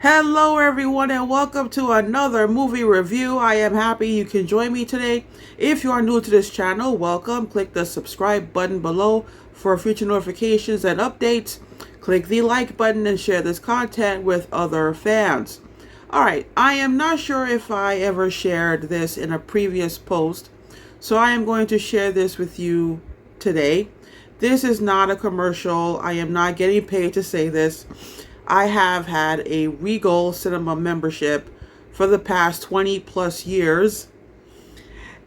Hello, everyone, and welcome to another movie review. I am happy you can join me today. If you are new to this channel, welcome. Click the subscribe button below for future notifications and updates. Click the like button and share this content with other fans. Alright, I am not sure if I ever shared this in a previous post, so I am going to share this with you today. This is not a commercial. I am not getting paid to say this. I have had a Regal Cinema membership for the past 20 plus years.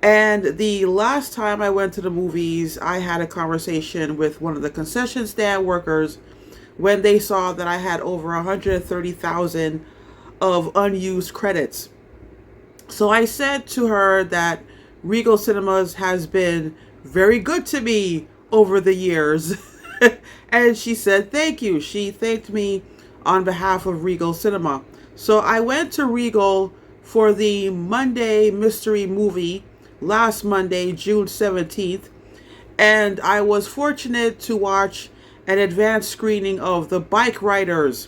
And the last time I went to the movies, I had a conversation with one of the concession stand workers when they saw that I had over 130,000 of unused credits. So I said to her that Regal Cinemas has been very good to me over the years. And she said, thank you. She thanked me on behalf of Regal Cinema. So I went to Regal for the Monday mystery movie last Monday, June 17th, and I was fortunate to watch an advanced screening of the Bikeriders.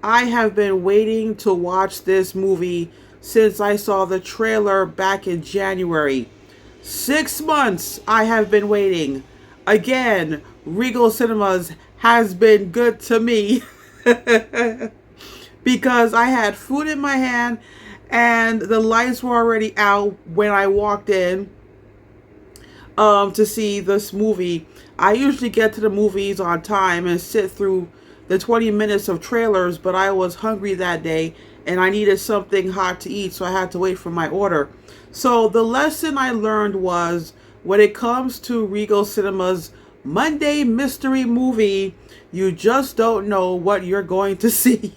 I have been waiting to watch this movie since I saw the trailer back in January. 6 months I have been waiting. Again, Regal Cinemas has been good to me. Because I had food in my hand and the lights were already out when I walked in to see this movie. I usually get to the movies on time and sit through the 20 minutes of trailers, but I was hungry that day and I needed something hot to eat, so I had to wait for my order. So the lesson I learned was, when it comes to Regal Cinemas Monday mystery movie, you just don't know what you're going to see.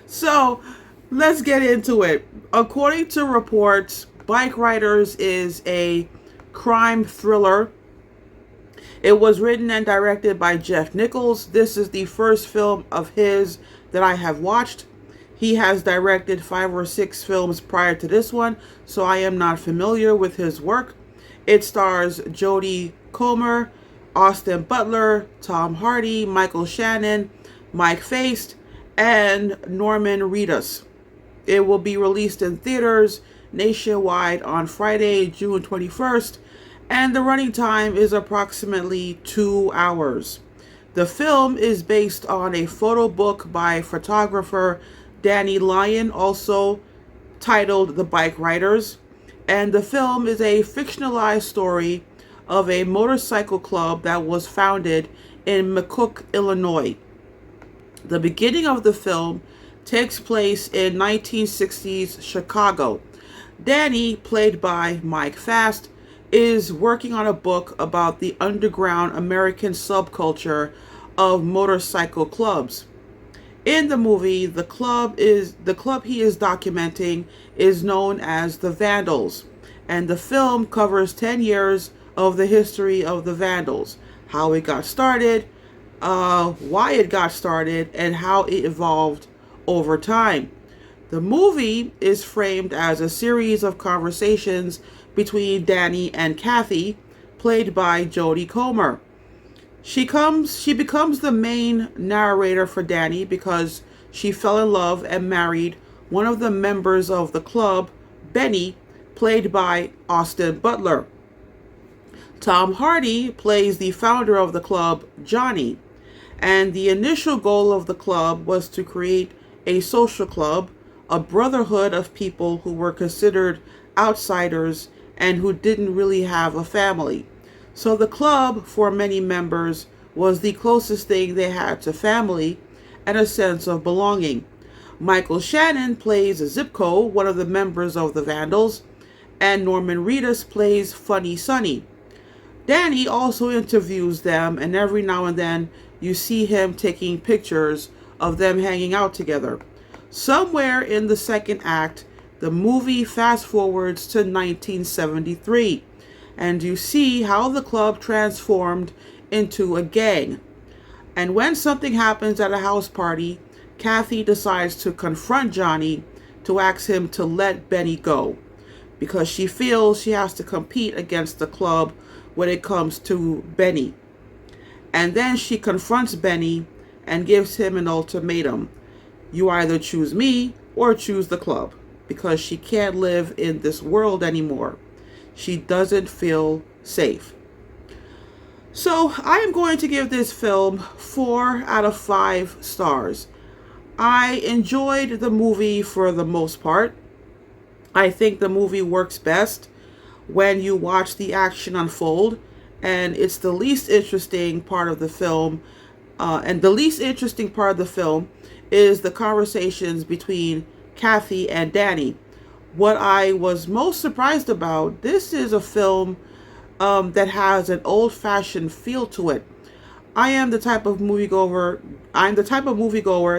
So let's get into it. According to reports, Bikeriders is a crime thriller. It was written and directed by Jeff Nichols. This is the first film of his that I have watched. He has directed 5 or 6 films prior to this one, so I am not familiar with his work. It stars Jodie Comer, Austin Butler, Tom Hardy, Michael Shannon, Mike Faist, and Norman Reedus. It will be released in theaters nationwide on Friday, June 21st, and the running time is approximately 2 hours. The film is based on a photo book by photographer Danny Lyon, also titled The Bikeriders, and the film is a fictionalized story of a motorcycle club that was founded in McCook, Illinois. The beginning of the film takes place in 1960s Chicago. Danny, played by Mike Faist, is working on a book about the underground American subculture of motorcycle clubs. In the movie, the club he is documenting is known as the Vandals, and the film covers 10 years of the history of the Vandals, how it got started, why it got started, and how it evolved over time. The movie is framed as a series of conversations between Danny and Kathy, played by Jodie Comer. She becomes the main narrator for Danny because she fell in love and married one of the members of the club, Benny, played by Austin Butler. Tom Hardy plays the founder of the club, Johnny, and the initial goal of the club was to create a social club, a brotherhood of people who were considered outsiders and who didn't really have a family. So the club, for many members, was the closest thing they had to family and a sense of belonging. Michael Shannon plays Zipco, one of the members of the Vandals, and Norman Reedus plays Funny Sonny. Danny also interviews them, and every now and then you see him taking pictures of them hanging out together. Somewhere in the second act, the movie fast forwards to 1973, and you see how the club transformed into a gang. And when something happens at a house party, Kathy decides to confront Johnny to ask him to let Benny go, because she feels she has to compete against the club when it comes to Benny. And then she confronts Benny and gives him an ultimatum. You either choose me or choose the club, because she can't live in this world anymore. She doesn't feel safe. So I am going to give this film 4 out of 5 stars. I enjoyed the movie for the most part. I think the movie works best when you watch the action unfold, and it's the least interesting part of the film. And the least interesting part of the film is the conversations between Kathy and Danny. What I was most surprised about, this is a film that has an old-fashioned feel to it. I'm the type of moviegoer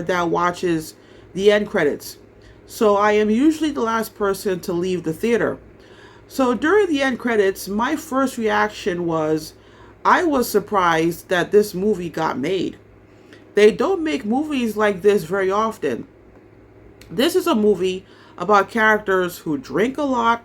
that watches the end credits. So I am usually the last person to leave the theater. So during the end credits, my first reaction was I was surprised that this movie got made. They don't make movies like this very often. This is a movie about characters who drink a lot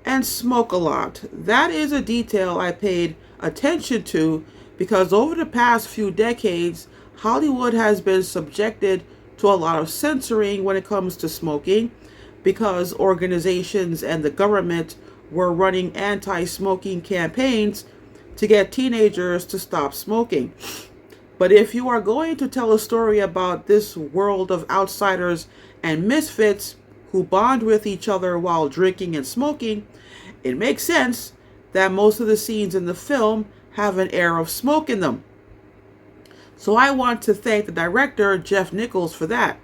and smoke a lot. That is a detail I paid attention to because over the past few decades, Hollywood has been subjected to a lot of censoring when it comes to smoking because organizations and the government were running anti-smoking campaigns to get teenagers to stop smoking. But if you are going to tell a story about this world of outsiders and misfits who bond with each other while drinking and smoking, it makes sense that most of the scenes in the film have an air of smoke in them. So I want to thank the director, Jeff Nichols, for that.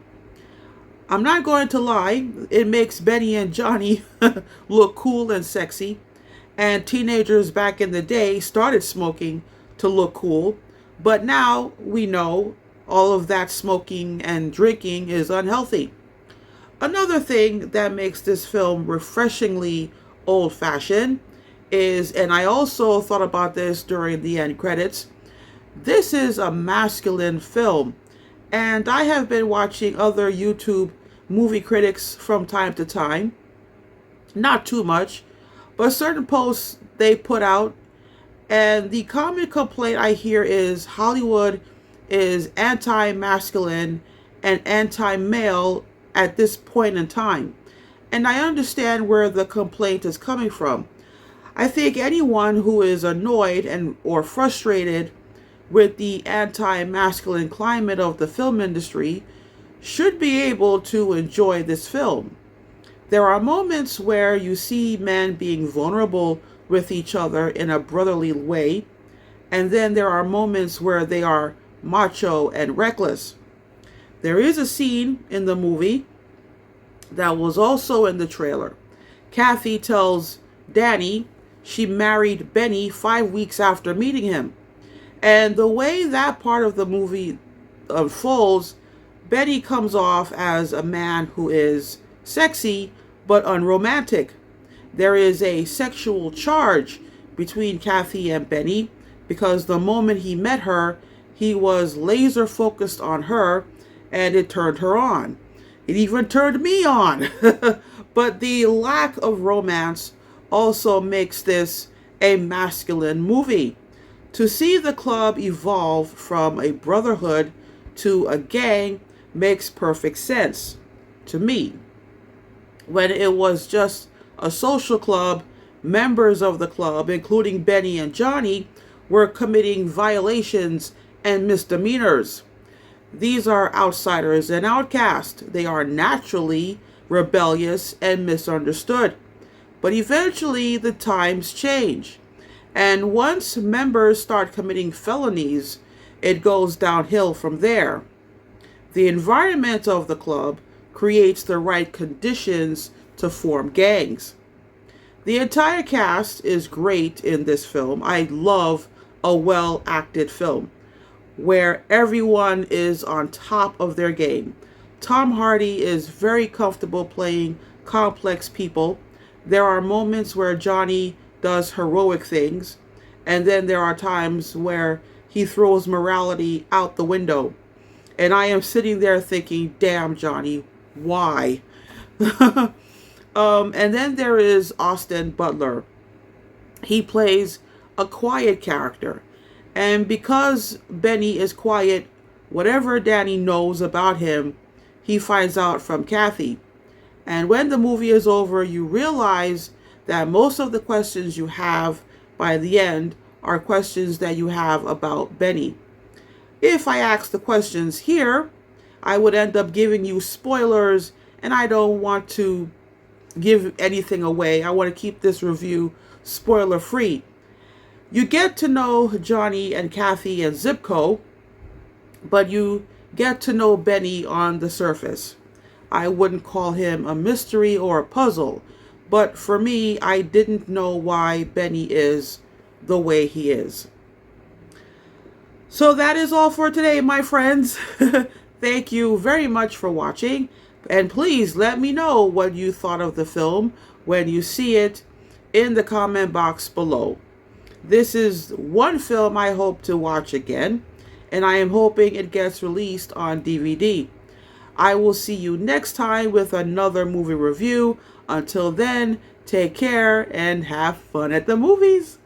I'm not going to lie, it makes Benny and Johnny look cool and sexy, and teenagers back in the day started smoking to look cool, but now we know all of that smoking and drinking is unhealthy. Another thing that makes this film refreshingly old-fashioned is, and I also thought about this during the end credits, this is a masculine film. And I have been watching other YouTube movie critics from time to time. Not too much, but certain posts they put out. And the common complaint I hear is Hollywood is anti-masculine and anti-male at this point in time. And I understand where the complaint is coming from. I think anyone who is annoyed and or frustrated with the anti-masculine climate of the film industry should be able to enjoy this film. There are moments where you see men being vulnerable with each other in a brotherly way, and then there are moments where they are macho and reckless. There is a scene in the movie that was also in the trailer. Kathy tells Danny she married Benny 5 weeks after meeting him. And the way that part of the movie unfolds, Benny comes off as a man who is sexy but unromantic. There is a sexual charge between Kathy and Benny because the moment he met her, he was laser focused on her and it turned her on. It even turned me on. But the lack of romance also makes this a masculine movie. To see the club evolve from a brotherhood to a gang makes perfect sense to me. When it was just a social club, members of the club, including Benny and Johnny, were committing violations and misdemeanors. These are outsiders and outcasts. They are naturally rebellious and misunderstood. But eventually the times change. And once members start committing felonies, it goes downhill from there. The environment of the club creates the right conditions to form gangs. The entire cast is great in this film. I love a well-acted film where everyone is on top of their game. Tom Hardy is very comfortable playing complex people. There are moments where Johnny does heroic things, and then there are times where he throws morality out the window. And I am sitting there thinking, damn, Johnny, why? And then there is Austin Butler. He plays a quiet character. And because Benny is quiet, whatever Danny knows about him, he finds out from Kathy. And when the movie is over, you realize that most of the questions you have by the end are questions that you have about Benny. If I ask the questions here, I would end up giving you spoilers, and I don't want to give anything away. I want to keep this review spoiler free. You get to know Johnny and Kathy and Zipco, but you get to know Benny on the surface. I wouldn't call him a mystery or a puzzle, but for me, I didn't know why Benny is the way he is. So that is all for today, my friends. Thank you very much for watching, and please let me know what you thought of the film when you see it in the comment box below. This is one film I hope to watch again, and I am hoping it gets released on DVD. I will see you next time with another movie review. Until then, take care and have fun at the movies.